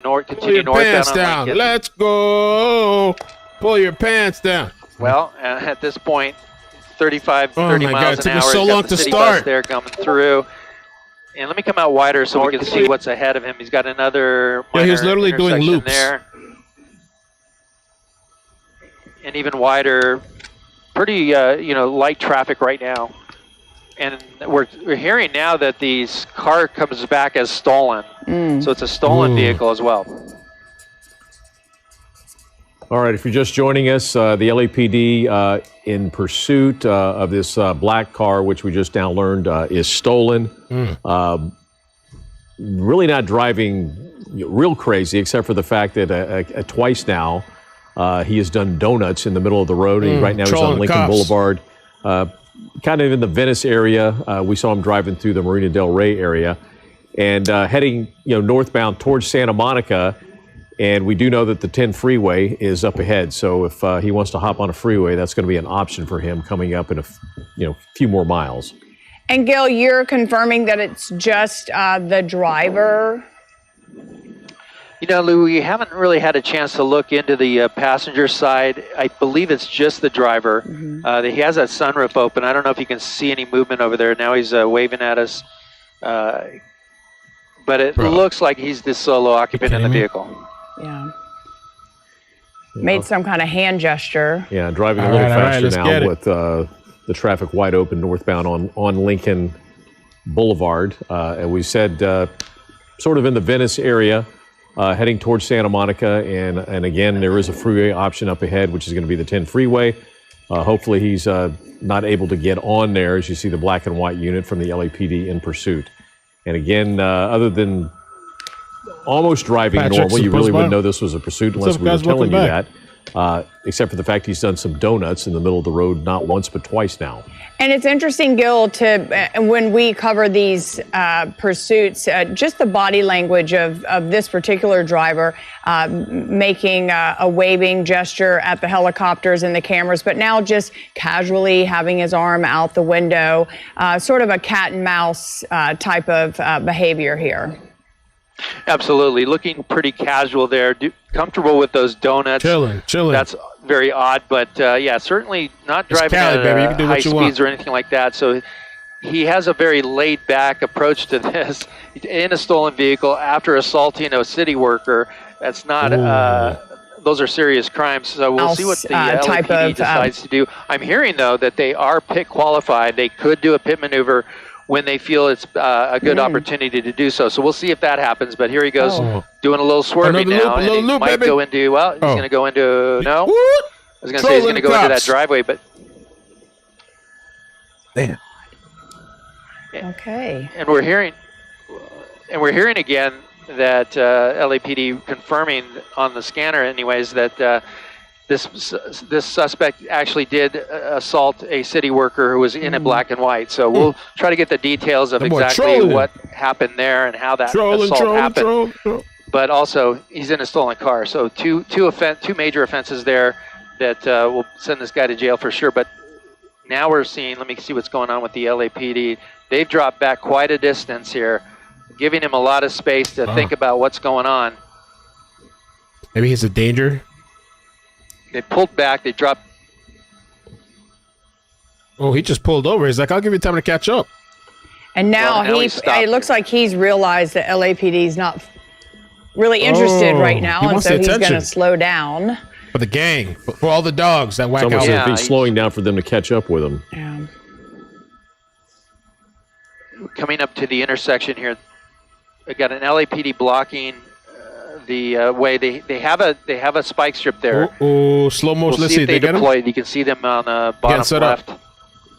Continue northbound on Lincoln. Let's go. Pull your pants down. Well, at this point, 30 miles God, an hour. it took us so long to city start. Bus there coming through. And let me come out wider so we can see what's ahead of him. He's got another minor he's literally doing loops there. And even wider, pretty light traffic right now. And we're hearing now that the car comes back as stolen. So it's a stolen vehicle as well. All right, if you're just joining us, the LAPD in pursuit of this black car, which we just now learned is stolen. Really not driving real crazy, except for the fact that twice now he has done donuts in the middle of the road. And right now he's on Lincoln Boulevard, kind of in the Venice area. We saw him driving through the Marina Del Rey area and heading northbound towards Santa Monica. And we do know that the 10 freeway is up ahead. So if he wants to hop on a freeway, that's going to be an option for him coming up in a few more miles. And Gil, you're confirming that it's just the driver? Lou, we haven't really had a chance to look into the passenger side. I believe it's just the driver. He has that sunroof open. I don't know if you can see any movement over there. Now he's waving at us. But it looks like he's the solo occupant in the vehicle. Yeah. Made some kind of hand gesture. Yeah, driving a little faster now with the traffic wide open northbound on Lincoln Boulevard. And we said sort of in the Venice area, heading towards Santa Monica. And again, there is a freeway option up ahead, which is going to be the 10 freeway. Hopefully he's not able to get on there, as you see the black and white unit from the LAPD in pursuit. And again, other than almost driving normal, you really wouldn't know this was a pursuit unless we were telling you that. Except for the fact he's done some donuts in the middle of the road, not once but twice now. And it's interesting, Gil, when we cover these pursuits, just the body language of this particular driver, making a waving gesture at the helicopters and the cameras, but now just casually having his arm out the window, sort of a cat and mouse type of behavior here. Absolutely. Looking pretty casual there. Comfortable with those donuts. Chilling. That's very odd, but certainly not driving at high speeds or anything like that. So he has a very laid-back approach to this in a stolen vehicle after assaulting a city worker. That's not, those are serious crimes. So we'll see what the LAPD decides to do. I'm hearing, though, that they are pit qualified. They could do a pit maneuver when they feel it's a good opportunity to do so. So we'll see if that happens. But here he goes doing a little swerving now. And he might go into, he's going to go into, no. I was going to say he's going to go into that driveway, but. Damn. Okay. And we're hearing again that LAPD confirming on the scanner anyways that this suspect actually did assault a city worker who was in a black and white. So we'll try to get the details of exactly what happened there and how that assault happened. But also, he's in a stolen car. So two major offenses there that will send this guy to jail for sure. But now we're seeing, let me see what's going on with the LAPD. They've dropped back quite a distance here, giving him a lot of space to think about what's going on. Maybe he's a danger. They pulled back. They dropped. Oh, he just pulled over. He's like, I'll give you time to catch up. And now it looks like he's realized that LAPD is not really interested right now, and so he's going to slow down. For the gang, for all the dogs that whack out. It's almost like he's slowing down for them to catch up with him. Yeah. Coming up to the intersection here, we got an LAPD blocking the way. They have a spike strip there. Oh, slow motion. Let's see if they deployed. You can see them on the bottom left.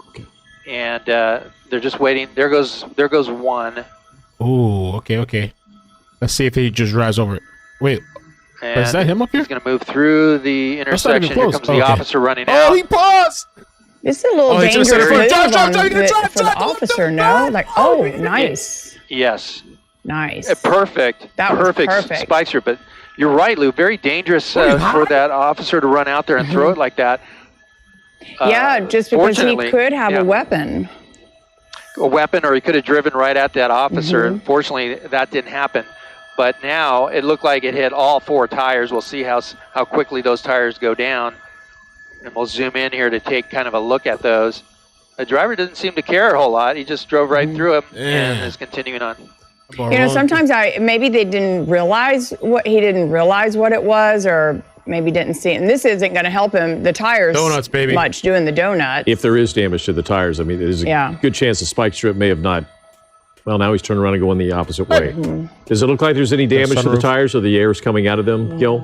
Okay. And they're just waiting. There goes one. Oh, okay. Let's see if he just drives over it. Wait, is that him up here? He's going to move through the intersection. Here comes the officer running out. Oh, he paused. This is a little dangerous for the officer, no? Like, nice. Yes. Nice. Perfect. That was perfect. Spike strip. But you're right, Lou. Very dangerous for that officer to run out there and throw it like that. Yeah, just because he could have a weapon. A weapon, or he could have driven right at that officer. Unfortunately, that didn't happen. But now it looked like it hit all 4 tires. We'll see how quickly those tires go down. And we'll zoom in here to take kind of a look at those. The driver didn't seem to care a whole lot. He just drove right through him and is continuing on. Sometimes maybe they didn't realize what it was, or maybe didn't see it. And this isn't going to help him. The tires, donuts, baby, much doing the donut. If there is damage to the tires, I mean, there's a good chance the spike strip may have not. Well, now he's turning around and going the opposite way. Does it look like there's any damage to the tires, or the air is coming out of them, Gil?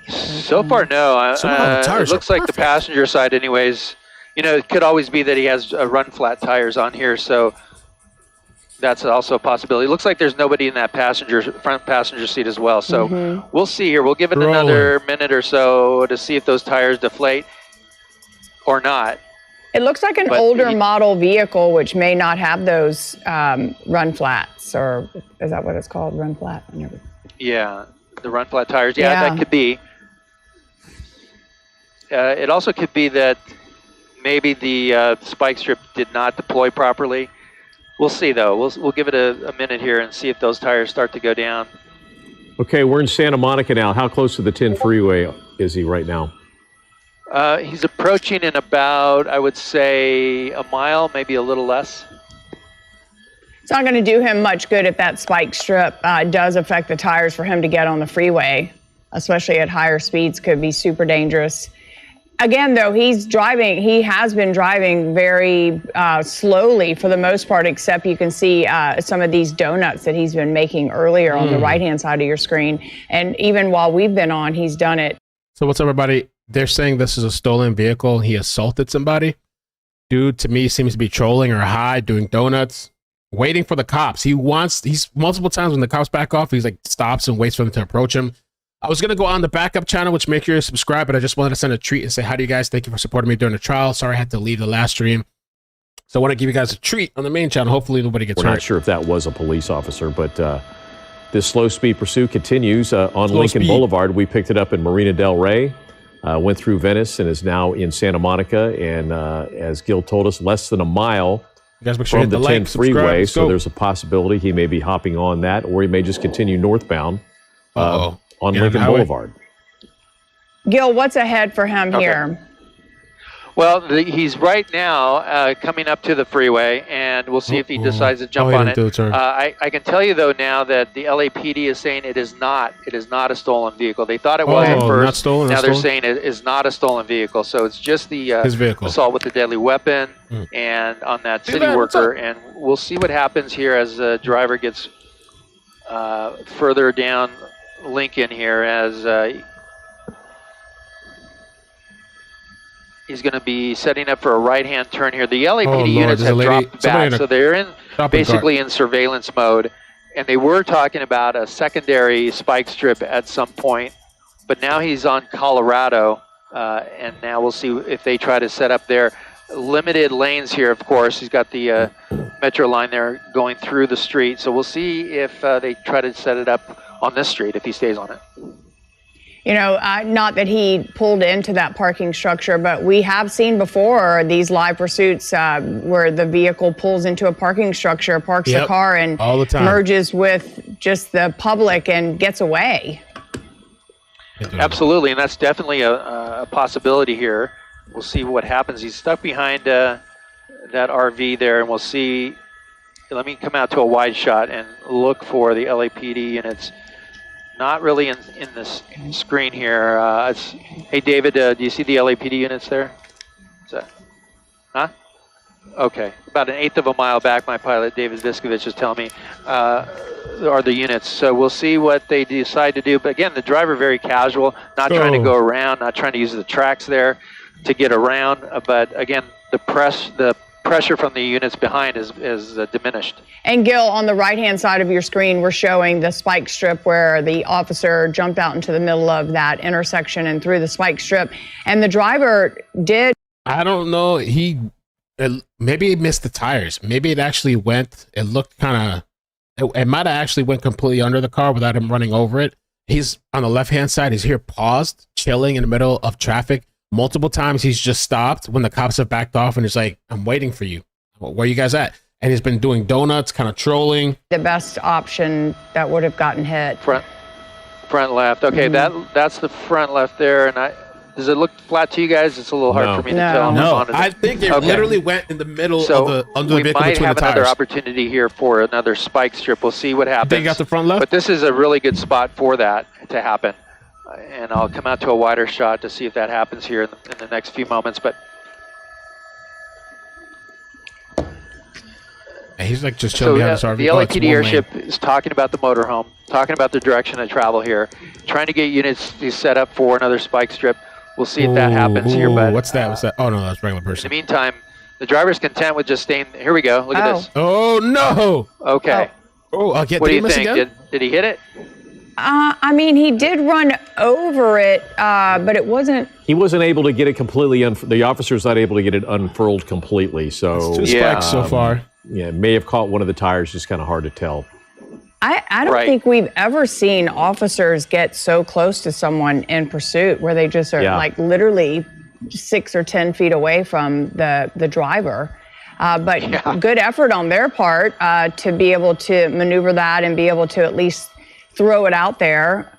So far, no. It looks like the passenger side, anyways. It could always be that he has run flat tires on here, so that's also a possibility. It looks like there's nobody in that front passenger seat as well. So we'll see here. We'll give it another minute or so to see if those tires deflate or not. It looks like an older model vehicle, which may not have those run flats, or is that what it's called, run flat? Yeah, the run flat tires. Yeah, that could be. It also could be that maybe the spike strip did not deploy properly. We'll see, though. We'll give it a minute here and see if those tires start to go down. Okay, we're in Santa Monica now. How close to the 10 freeway is he right now? He's approaching in about, I would say, a mile, maybe a little less. It's not going to do him much good if that spike strip does affect the tires for him to get on the freeway, especially at higher speeds. Could be super dangerous. Again, though, he has been driving very slowly for the most part, except you can see some of these donuts that he's been making earlier on the right-hand side of your screen. And even while we've been on, he's done it. So what's up, everybody? They're saying this is a stolen vehicle. He assaulted somebody. Dude, to me, seems to be trolling or high, doing donuts, waiting for the cops. He's multiple times when the cops back off, he's like stops and waits for them to approach him. I was going to go on the backup channel, which make sure you subscribe, but I just wanted to send a treat and say, hi to you guys. Thank you for supporting me during the trial. Sorry I had to leave the last stream. So I want to give you guys a treat on the main channel. Hopefully nobody gets hurt. We're not sure if that was a police officer, but this slow speed pursuit continues on Lincoln Boulevard. We picked it up in Marina del Rey, went through Venice, and is now in Santa Monica. And as Gil told us, less than a mile from the 10 freeway. So there's a possibility he may be hopping on that, or he may just continue northbound. On Lincoln Boulevard. Gil, what's ahead for him here? Well, he's right now coming up to the freeway, and we'll see if he decides to jump on it. I can tell you, though, now that the LAPD is saying it is not a stolen vehicle. They thought it was at first. Not stolen, now they're saying it is not a stolen vehicle. So it's just the assault with a deadly weapon and on that city worker. And we'll see what happens here as the driver gets further down Lincoln here, as he's going to be setting up for a right-hand turn here. The LAPD units have dropped back, so they're basically in surveillance mode, and they were talking about a secondary spike strip at some point, but now he's on Colorado, and now we'll see if they try to set up their limited lanes here. Of course, he's got the metro line there going through the street, so we'll see if they try to set it up on this street if he stays on it. Not that he pulled into that parking structure, but we have seen before these live pursuits where the vehicle pulls into a parking structure, parks the car, and all the time merges with just the public and gets away. Absolutely, and that's definitely a possibility here. We'll see what happens. He's stuck behind that RV there, and we'll see. Let me come out to a wide shot and look for the LAPD, and it's not really in this screen here. Hey, David, do you see the LAPD units there? Is that, huh? Okay, about an eighth of a mile back, my pilot, David Viskovich, is telling me, are the units. So we'll see what they decide to do. But again, the driver very casual, not trying to go around, not trying to use the tracks there to get around. But again, the pressure from the units behind is diminished. And Gil, on the right-hand side of your screen, we're showing the spike strip where the officer jumped out into the middle of that intersection and through the spike strip. And the driver did. I don't know. Maybe he missed the tires. Maybe it actually went. It looked kind of. It might have actually went completely under the car without him running over it. He's on the left-hand side. He's here paused, chilling in the middle of traffic. Multiple times he's just stopped when the cops have backed off and he's like, I'm waiting for you. Where you guys at? and he's been doing donuts, kind of trolling. The best option that would have gotten hit. Front left. Okay, that's the front left there. And does it look flat to you guys? It's a little hard for me to tell. No, I think it literally went in the middle of the under the vehicle between the tires. We might have another opportunity here for another spike strip. We'll see what happens. They got the front left? But this is a really good spot for that to happen. And I'll come out to a wider shot to see if that happens here in the next few moments. But he's like just chilling behind his RV. The LAPD airship is talking about the motorhome, talking about the direction of travel here, trying to get units to set up for another spike strip. We'll see if that happens here. But what's that? What's that? Oh no, that's a regular person. In the meantime, the driver's content with just staying. Here we go. Look at this. Oh no. Okay. I'll get. What do you think? Did he hit it? I mean, he did run over it, but it wasn't. He wasn't able to get it completely. The officer was not able to get it unfurled completely. So it's 2 spikes so far. Yeah, it may have caught one of the tires. Just kind of hard to tell. I don't think we've ever seen officers get so close to someone in pursuit where they just are like literally 6 or 10 feet away from the driver. But good effort on their part to be able to maneuver that and be able to at least throw it out there.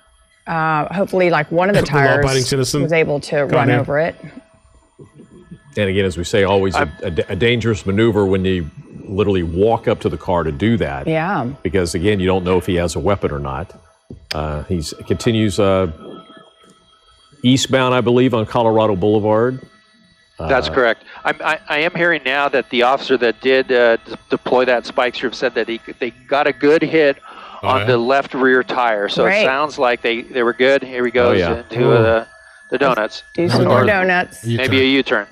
Hopefully, like one of the tires was able to run over it. And again, as we say, always a dangerous maneuver when you literally walk up to the car to do that. Yeah. Because again, you don't know if he has a weapon or not. He continues eastbound, I believe, on Colorado Boulevard. That's correct. I am hearing now that the officer that did deploy that spike strip said that they got a good hit on the left rear tire. So it sounds like they were good. Here he goes into the donuts. Do some more donuts. Maybe a U-turn.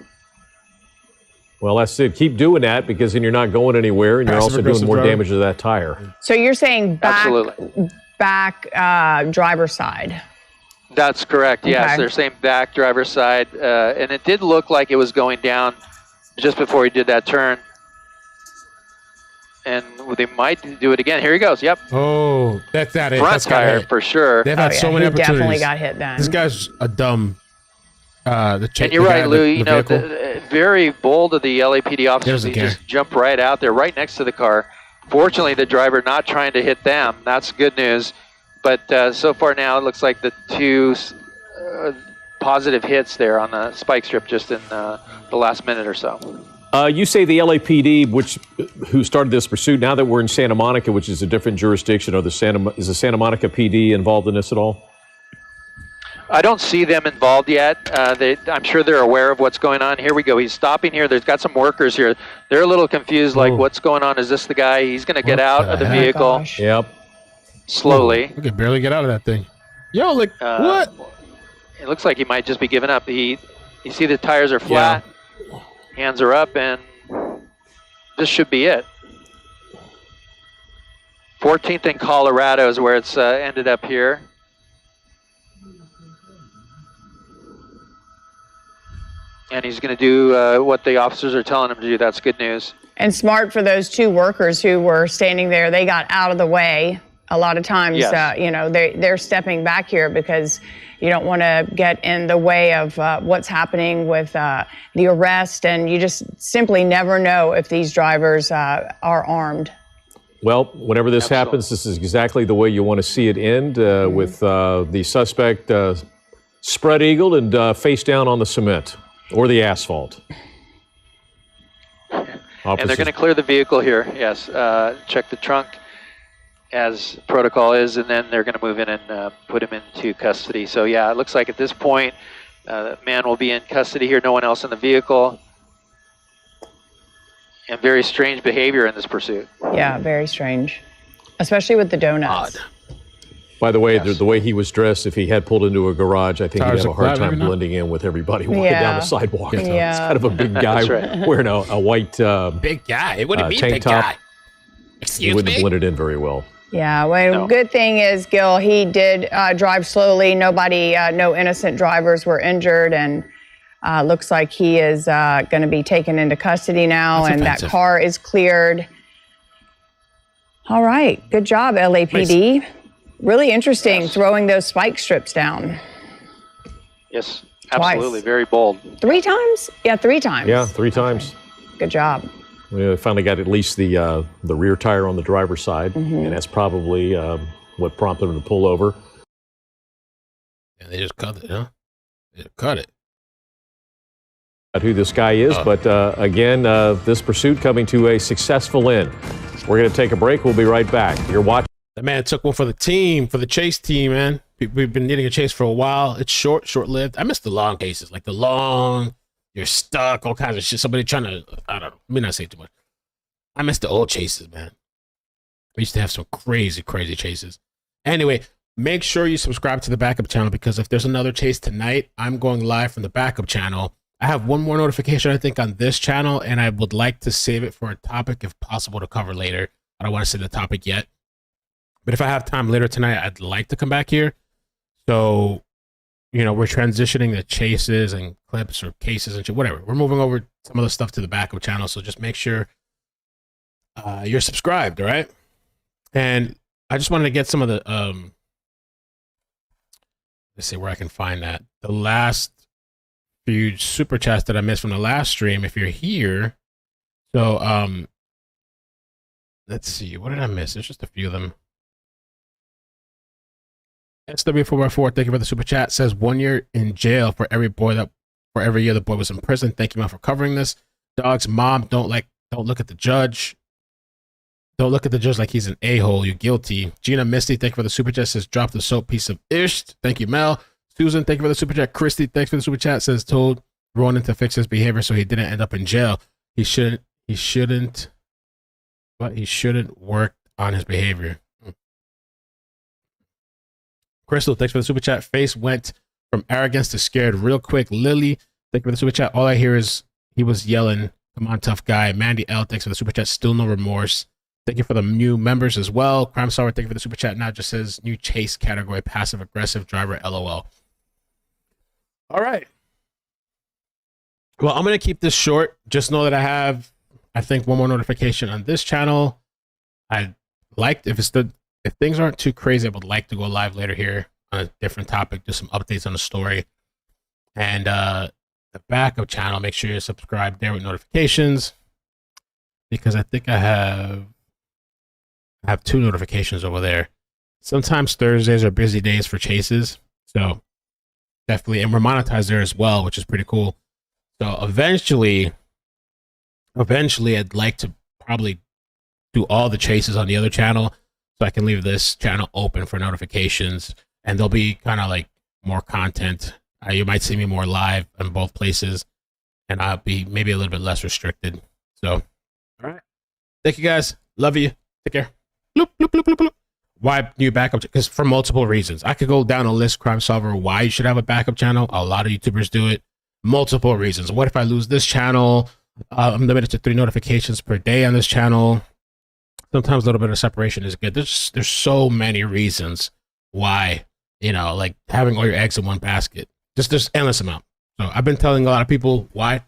Well, that's it. Keep doing that because then you're not going anywhere and you're also doing more damage to that tire. So you're saying back driver's side? That's correct, yes. They're saying back driver's side. And it did look like it was going down just before he did that turn. And they might do it again. Here he goes, yep. Oh, that's it. Front tire for sure. They've had so many opportunities. Definitely got hit then. This guy's a dumb... and you're right, Lou. You know, very bold of the LAPD officers. He just jumped right out there, right next to the car. Fortunately, the driver not trying to hit them. That's good news. But so far now, it looks like the 2 positive hits there on the spike strip just in the last minute or so. You say the LAPD, who started this pursuit, now that we're in Santa Monica, which is a different jurisdiction, is the Santa Monica PD involved in this at all? I don't see them involved yet. I'm sure they're aware of what's going on. Here we go. He's stopping here. There's got some workers here. They're a little confused, like, what's going on? Is this the guy? He's going to get out of the vehicle. Yep. Slowly. We could barely get out of that thing. Yo, like, what? It looks like he might just be giving up. You see the tires are flat. Hands are up, and this should be it. 14th in Colorado is where it's ended up here. And he's going to do what the officers are telling him to do. That's good news. And smart for those 2 workers who were standing there. They got out of the way. A lot of times, you know, they're stepping back here because you don't want to get in the way of what's happening with the arrest. And you just simply never know if these drivers are armed. Well, whenever this happens, this is exactly the way you want to see it end with the suspect spread eagled and face down on the cement. Or the asphalt. And they're going to clear the vehicle here, yes. Check the trunk as protocol is, and then they're going to move in and put him into custody. So, yeah, it looks like at this point, the man will be in custody here, no one else in the vehicle. And very strange behavior in this pursuit. Yeah, very strange, especially with the donuts. Odd. By the way, the way he was dressed, if he had pulled into a garage, I think he'd have a hard time blending in with everybody walking down the sidewalk. It's kind of a big guy wearing a white big guy. It wouldn't be tank big top. Guy. Excuse he wouldn't me? have blended in very well. Yeah, well, good thing is, Gil, he did drive slowly. Nobody, no innocent drivers were injured, and looks like he is going to be taken into custody now, and that car is cleared. All right, good job, LAPD. Nice. Really interesting throwing those spike strips down. Yes, absolutely. Very bold. 3 times? Yeah, 3 times. Yeah, 3 times. Good job. We finally got at least the rear tire on the driver's side, and that's probably what prompted him to pull over. And they just cut it, huh? They cut it. Who this guy is, but again, this pursuit coming to a successful end. We're going to take a break. We'll be right back. You're watching. That man took one for the team, for the chase team, man. We've been needing a chase for a while. It's short-lived. I miss the long cases, like the long, you're stuck, all kinds of shit. Somebody trying to, I don't know, let me not say too much. I miss the old chases, man. We used to have some crazy, crazy chases. Anyway, make sure you subscribe to the backup channel, because if there's another chase tonight, I'm going live from the backup channel. I have one more notification, I think, on this channel, and I would like to save it for a topic, if possible, to cover later. I don't want to say the topic yet. But if I have time later tonight, I'd like to come back here. So, you know, we're transitioning the chases and clips or cases and shit, whatever. We're moving over some of the stuff to the backup channel. So just make sure you're subscribed, all right? And I just wanted to get some of the, let's see where I can find that. The last few super chats that I missed from the last stream, if you're here. So, let's see, what did I miss? There's just a few of them. SW4x4, thank you for the super chat. Says 1 year in jail for every year the boy was in prison. Thank you, man, for covering this. Dog's mom, don't look at the judge. Don't look at the judge like he's an a-hole. You're guilty. Gina Misty, thank you for the super chat. Says drop the soap piece of ish. Thank you, Mel. Susan, thank you for the super chat. Christy, thanks for the super chat. Says told Ronan to fix his behavior so he didn't end up in jail. He shouldn't work on his behavior. Crystal, thanks for the super chat. Face went from arrogance to scared real quick. Lily, thank you for the super chat. All I hear is he was yelling, come on, tough guy. Mandy L, thanks for the super chat. Still no remorse. Thank you for the new members as well. Crime Solver, thank you for the super chat. Now it just says new chase category, passive aggressive driver, LOL. All right. Well, I'm going to keep this short. Just know that I have, I think, one more notification on this channel. I liked, if things aren't too crazy, I would like to go live later here on a different topic, do some updates on the story. And the backup channel, make sure you're subscribed there with notifications, because I think I have 2 notifications over there. Sometimes Thursdays are busy days for chases, so definitely, and we're monetized there as well, which is pretty cool. So eventually I'd like to probably do all the chases on the other channel, so I can leave this channel open for notifications, and there'll be kind of like more content. You might see me more live in both places, and I'll be maybe a little bit less restricted. So, all right. Thank you guys. Love you. Take care. Bloop, bloop, bloop, bloop, bloop. Why new backup? Because for multiple reasons. I could go down a list, Crime Solver, why you should have a backup channel. A lot of YouTubers do it. Multiple reasons. What if I lose this channel? I'm limited to 3 notifications per day on this channel. Sometimes a little bit of separation is good. There's so many reasons why, you know, like having all your eggs in one basket. Just there's endless amount. So I've been telling a lot of people why.